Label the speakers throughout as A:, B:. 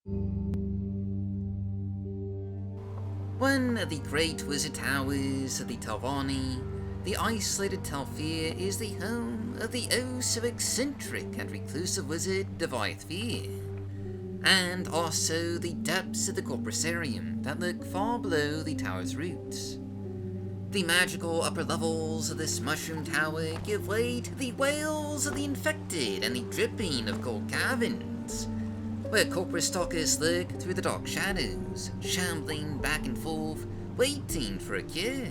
A: One of the great wizard towers of the Telvanni, the isolated Telfir is the home of the oh-so-eccentric and reclusive wizard Devythfir, and also the depths of the Corpusarium that look far below the tower's roots. The magical upper levels of this mushroom tower give way to the wails of the infected and the dripping of cold caverns, where corpus stalkers lurk through the dark shadows, shambling back and forth, waiting for a cure.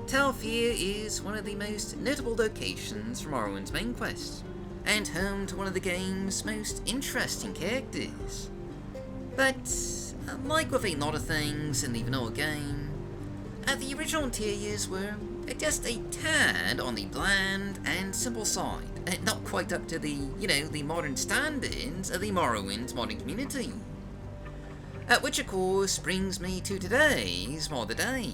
A: Telfir is one of the most notable locations from Morrowind's main quest, and home to one of the game's most interesting characters. But, like with a lot of things in the vanilla game, the original interiors were just a tad on the bland and simple side, not quite up to the, the modern standards of the Morrowind's modding community. Which of course brings me to today's mod of the day,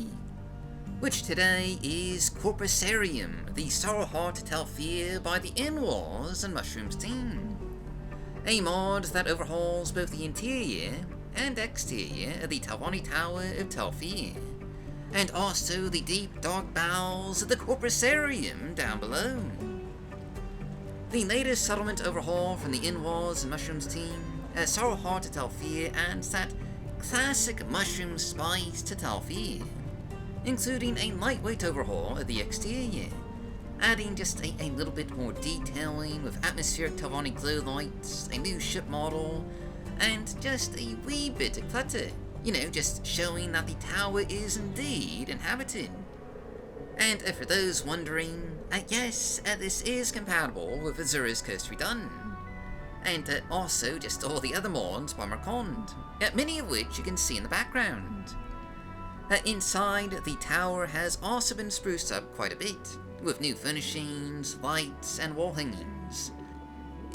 A: which today is Corpusarium, the Sorrowheart Telfir by the Inwars and Mushrooms team. A mod that overhauls both the interior and exterior of the Telvanni Tower of Telfir, and also the deep dark bowels of the Corpusarium down below. The latest settlement overhaul from the Inwars and Mushrooms team, Sorrowheart Telfir adds that classic mushroom spice to Telfir, including a lightweight overhaul of the exterior, adding just a little bit more detailing with atmospheric Telvanni glow lights, a new ship model, and just a wee bit of clutter. Just showing that the tower is indeed inhabited. And for those wondering, yes, this is compatible with Azura's Curse Redone. And also just all the other mods by Marquand, many of which you can see in the background. Inside, the tower has also been spruced up quite a bit, with new furnishings, lights, and wall hangings.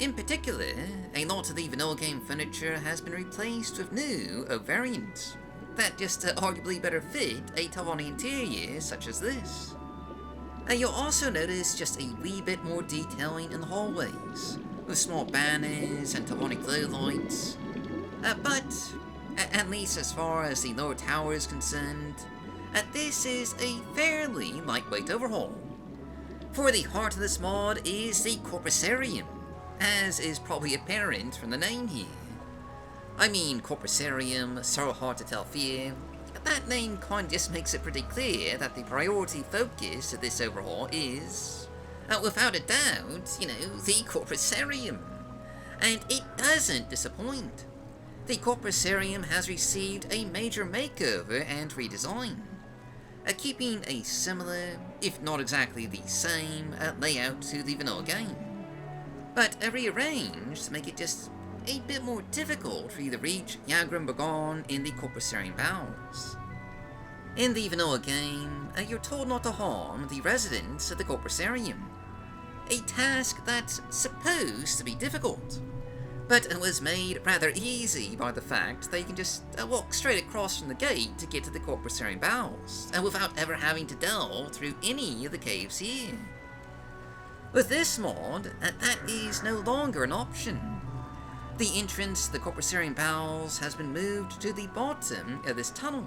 A: In particular, a lot of the vanilla game furniture has been replaced with new oak variants that just arguably better fit a Telvanni interior such as this. You'll also notice just a wee bit more detailing in the hallways, with small banners and Telvanni glow lights. But, at least as far as the lower tower is concerned, this is a fairly lightweight overhaul. For the heart of this mod is the Corpusarium, as is probably apparent from the name here. I mean, Corpusarium, Sorrowheart Telfir, that name kinda just makes it pretty clear that the priority focus of this overhaul is, without a doubt, the Corpusarium. And it doesn't disappoint. The Corpusarium has received a major makeover and redesign, keeping a similar, if not exactly the same, layout to the vanilla game, but rearranged to make it just a bit more difficult for you to reach Yagrum Bagon in the Corpusarium bowels. In the vanilla game, you're told not to harm the residents of the Corpusarium, a task that's supposed to be difficult, but it was made rather easy by the fact that you can just walk straight across from the gate to get to the Corpusarium bowels, without ever having to delve through any of the caves here. With this mod, that is no longer an option. The entrance to the Corpusarium bowels has been moved to the bottom of this tunnel,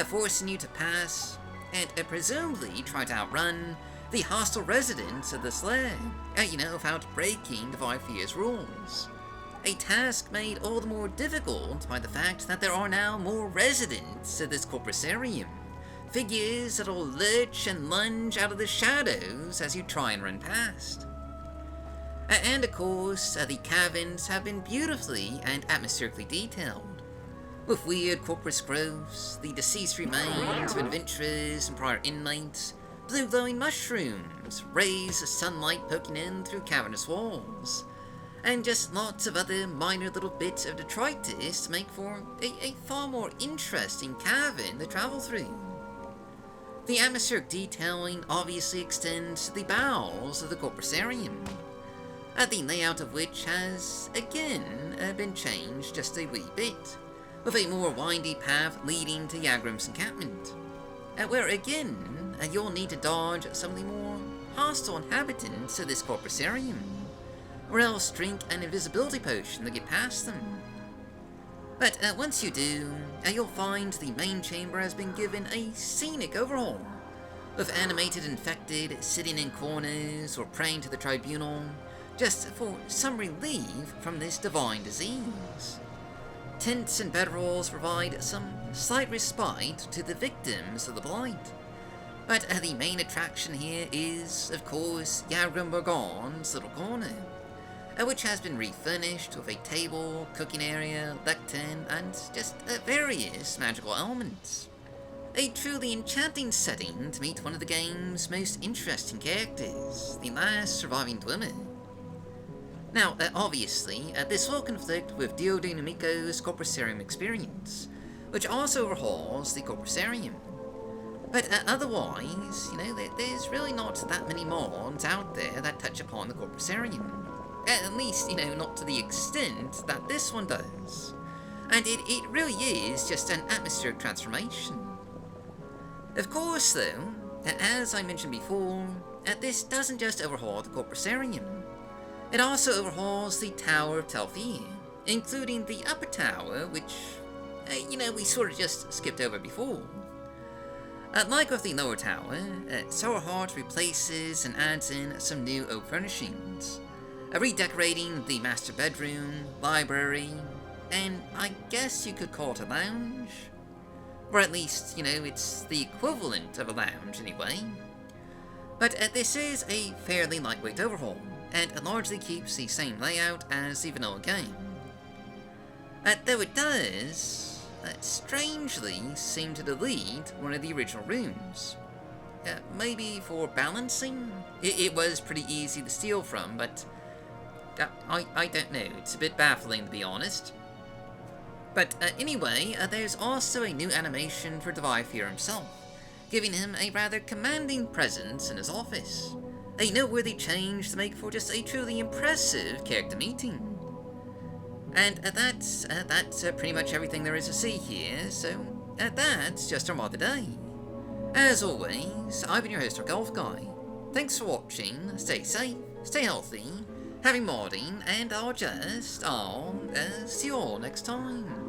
A: forcing you to pass, and presumably try to outrun, the hostile residents of this lair, without breaking Devythfir's rules. A task made all the more difficult by the fact that there are now more residents of this Corpusarium, figures that'll lurch and lunge out of the shadows as you try and run past. And of course, the caverns have been beautifully and atmospherically detailed, with weird corpus growths, the deceased remains of adventurers and prior inmates, blue glowing mushrooms, rays of sunlight poking in through cavernous walls, and just lots of other minor little bits of detritus to make for a far more interesting cavern to travel through. The atmospheric detailing obviously extends to the bowels of the Corpusarium, the layout of which has, again, been changed just a wee bit, with a more windy path leading to Yagrum's encampment, where again, you'll need to dodge some of the more hostile inhabitants of this Corpusarium, or else drink an invisibility potion to get past them. But once you do, you'll find the main chamber has been given a scenic overhaul, with animated infected sitting in corners or praying to the tribunal, just for some relief from this divine disease. Tents and bedrolls provide some slight respite to the victims of the blight. But the main attraction here is, of course, Yaugrim Bogorn's little corner, which has been refurnished with a table, cooking area, lectern, and just various magical elements. A truly enchanting setting to meet one of the game's most interesting characters, the last surviving Dwemer. Now, obviously, this will conflict with Diodo Numiko's Corpusarium experience, which also overhauls the Corpusarium. But otherwise, there's really not that many mods out there that touch upon the Corpusarium. At least, not to the extent that this one does. And it really is just an atmospheric transformation. Of course, though, as I mentioned before, this doesn't just overhaul the Corpusarium. It also overhauls the Tower of Telfir, including the upper tower, which, we sort of just skipped over before. Like with the lower tower, Sourheart replaces and adds in some new oak furnishings, redecorating the master bedroom, library, and I guess you could call it a lounge. Or at least, it's the equivalent of a lounge anyway. But this is a fairly lightweight overhaul, and it largely keeps the same layout as the vanilla game. Though it does, strangely seem to delete one of the original rooms. Maybe for balancing? It was pretty easy to steal from, but I don't know, it's a bit baffling to be honest. But anyway, there's also a new animation for Devaifir himself, giving him a rather commanding presence in his office. A noteworthy change to make for just a truly impressive character meeting. And that's pretty much everything there is to see here, so that's just our mod today. As always, I've been your host, Golf Guy. Thanks for watching, stay safe, stay healthy, happy modding, and I'll see you all next time.